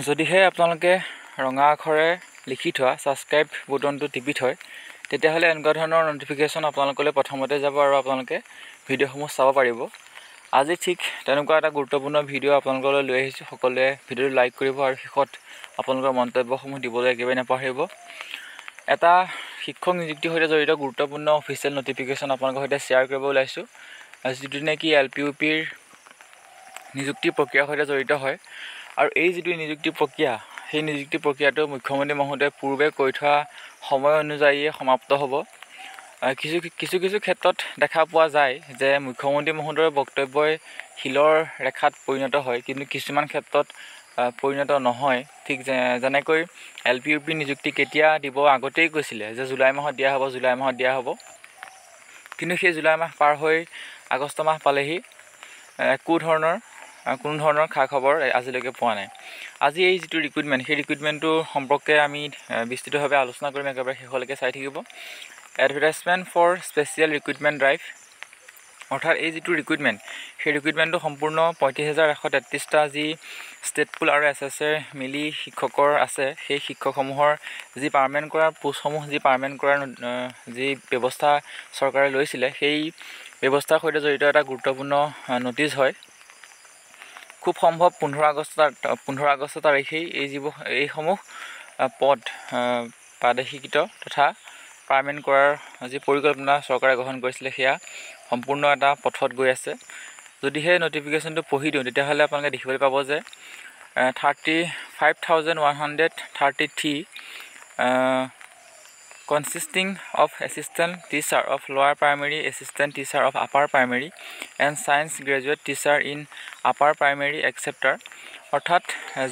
যদিহে আপোনালোকে ৰঙা আখৰে লিখি থোৱা ছাবস্ক্ৰাইব বুটনটো টিপি থয় তেতিয়াহ'লে এনেকুৱা ধৰণৰ নটিফিকেশ্যন আপোনালোকলৈ প্ৰথমতে যাব আৰু আপোনালোকে ভিডিঅ'সমূহ চাব পাৰিব। আজি ঠিক তেনেকুৱা এটা গুৰুত্বপূৰ্ণ ভিডিঅ' আপোনালোকলৈ লৈ আহিছোঁ। সকলোৱে ভিডিঅ'টো লাইক কৰিব আৰু শেষত আপোনালোকৰ মন্তব্যসমূহ দিবলৈ একেবাৰে নাপাহৰিব। এটা শিক্ষক নিযুক্তিৰ সৈতে জড়িত গুৰুত্বপূৰ্ণ অফিচিয়েল নটিফিকেশ্যন আপোনালোকৰ সৈতে শ্বেয়াৰ কৰিব ওলাইছোঁ, যিটো নেকি LPUPৰ নিযুক্তি প্ৰক্ৰিয়াৰ সৈতে জড়িত হয়। আৰু এই যিটো নিযুক্তি প্ৰক্ৰিয়া, সেই নিযুক্তি প্ৰক্ৰিয়াটো মুখ্যমন্ত্ৰী মহোদয়ে পূৰ্বে কৈ থোৱা সময় অনুযায়ীয়ে সমাপ্ত হ'ব। কিছু ক্ষেত্ৰত দেখা পোৱা যায় যে মুখ্যমন্ত্ৰী মহোদয়ৰ বক্তব্যই শিলৰ ৰেখাত পৰিণত হয়, কিন্তু কিছুমান ক্ষেত্ৰত পৰিণত নহয়। ঠিক যেনেকৈ LPUP নিযুক্তি কেতিয়া দিব আগতেই কৈছিলে যে জুলাই মাহত দিয়া হ'ব, কিন্তু সেই জুলাই মাহ পাৰ হৈ আগষ্ট মাহ পালেহি কোনো ধৰণৰ খা খবৰ আজিলৈকে পোৱা নাই। আজি এই যিটো ৰিক্ৰুইটমেণ্ট, সেই ৰিক্ৰুইটমেণ্টটোৰ সম্পৰ্কে আমি বিস্তৃতভাৱে আলোচনা কৰিম। একেবাৰে শেষলৈকে চাই থাকিব। Advertisement for special recruitment drive, অৰ্থাৎ এই যিটো ৰিক্ৰুইটমেণ্ট, সেই ৰিক্ৰুইটমেণ্টটো সম্পূৰ্ণ 35,133টা যি ষ্টেট পুল আৰু SSA মিলি শিক্ষকৰ আছে, সেই শিক্ষকসমূহৰ যি পাৰ্মানেণ্ট কৰাৰ পোষ্টসমূহ পাৰ্মানেণ্ট কৰাৰ যি ব্যৱস্থা চৰকাৰে লৈছিলে, সেই ব্যৱস্থাৰ সৈতে জড়িত এটা গুৰুত্বপূৰ্ণ নটিচ হয়। খুব সম্ভৱ 15 আগষ্ট তাৰিখেই এইসমূহ পদ প্ৰাদেশিকৃত তথা পাৰ্মানেণ্ট কৰাৰ যি পৰিকল্পনা চৰকাৰে গ্ৰহণ কৰিছিলে, সেয়া সম্পূৰ্ণ এটা পথত গৈ আছে। যদিহে নটিফিকেশ্যনটো পঢ়ি দিওঁ তেতিয়াহ'লে আপোনালোকে দেখিবলৈ পাব যে 35,133 consisting of assistant teacher of lower primary, assistant teacher of upper primary and science graduate teacher in upper primary etc. অৰ্থাৎ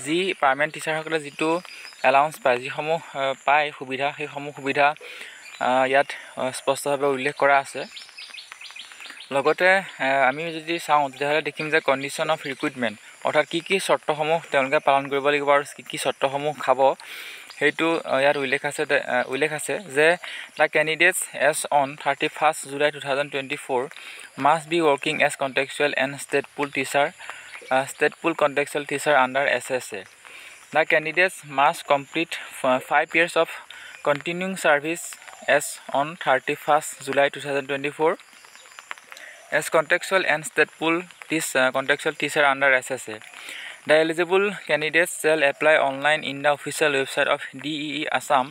যি পাৰ্মানেণ্ট টিচাৰসকলে যিটো এলাউন্স পায়, যিসমূহ পায় সুবিধা, সেইসমূহ সুবিধা ইয়াত স্পষ্টভাৱে উল্লেখ কৰা আছে। লগতে আমি যদি চাওঁ তেতিয়াহ'লে দেখিম যে কণ্ডিশ্যন অফ ৰিক্ৰুইটমেণ্ট, অৰ্থাৎ কি চৰ্তসমূহ তেওঁলোকে পালন কৰিব লাগিব আৰু কি চৰ্তসমূহ খাব, সেইটো ইয়াত উল্লেখ আছে যে the candidates as on 31 July 2024 must be working as contractual and state pool contractual teacher under SSA. The candidates must complete 5 years of continuing service as on 31 July 2024 as contextual and state pool contextual teacher under SSA. The eligible candidates shall apply online in the official website of DEE Assam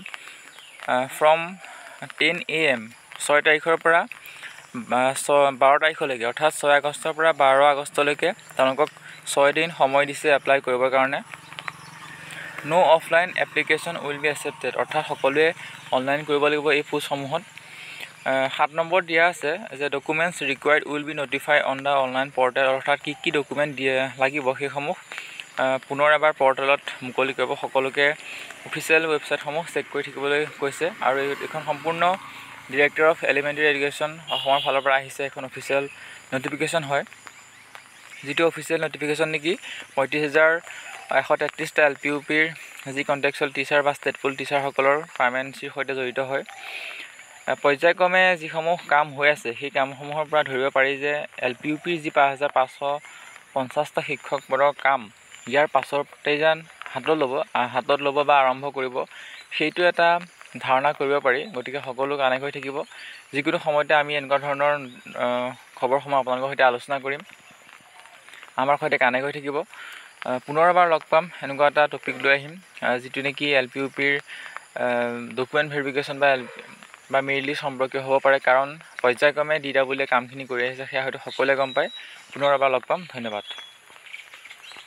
from 10 AM 6 তাৰিখৰ পৰা 12 তাৰিখলৈকে, অৰ্থাৎ 6 আগষ্টৰ পৰা 12 আগষ্টলৈকে তেওঁলোকক 6 দিন সময় দিছে এপ্লাই কৰিবৰ কাৰণে। No offline application will be accepted, অৰ্থাৎ সকলোৱে অনলাইন কৰিব লাগিব এই পোষ্টসমূহত। 7 নম্বৰ দিয়া আছে যে documents required will be notify on the online portal, অৰ্থাৎ কি ডকুমেণ্ট লাগিব সেইসমূহ পুনৰ এবাৰ পৰ্টেলত মুকলি কৰিব। সকলোকে অফিচিয়েল ৱেবছাইটসমূহ চেক কৰি থাকিবলৈ কৈছে। আৰু এইখন সম্পূৰ্ণ ডিৰেক্টৰ অফ এলিমেণ্টেৰী এডুকেশ্যন অসমৰ ফালৰ পৰা আহিছে এখন অফিচিয়েল নটিফিকেশ্যন হয়, যিটো অফিচিয়েল নটিফিকেশ্যন নেকি 35,133টা LPUPৰ যি কণ্টেক্সুৱেল টিচাৰ বা ষ্টেট পুল টিচাৰসকলৰ পাৰ্মানেঞ্চিৰ সৈতে জড়িত হয়। পৰ্যায়ক্ৰমে যিসমূহ কাম হৈ আছে, সেই কামসমূহৰ পৰা ধৰিব পাৰি যে LPUPৰ যি 5,550টা শিক্ষক পদৰ কাম ইয়াৰ পাছতেই যেন হাতত ল'ব বা আৰম্ভ কৰিব, সেইটো এটা ধাৰণা কৰিব পাৰি। গতিকে সকলো কানেক্ট হৈ থাকিব। যিকোনো সময়তে আমি এনেকুৱা ধৰণৰ খবৰসমূহ আপোনালোকৰ সৈতে আলোচনা কৰিম। আমাৰ সৈতে কানেক্ট হৈ থাকিব। পুনৰ এবাৰ লগ পাম, এনেকুৱা এটা টপিক লৈ আহিম যিটো নেকি LPUPৰ ডকুমেণ্ট ভেৰিফিকেশ্যন বা মেৰিট লিষ্ট সম্পৰ্কীয় হ'ব পাৰে, কাৰণ পৰ্যায়ক্ৰমে DWয়ে কামখিনি কৰি আহিছে, সেয়া হয়তো সকলোৱে গম পায়। পুনৰ এবাৰ লগ পাম। ধন্যবাদ।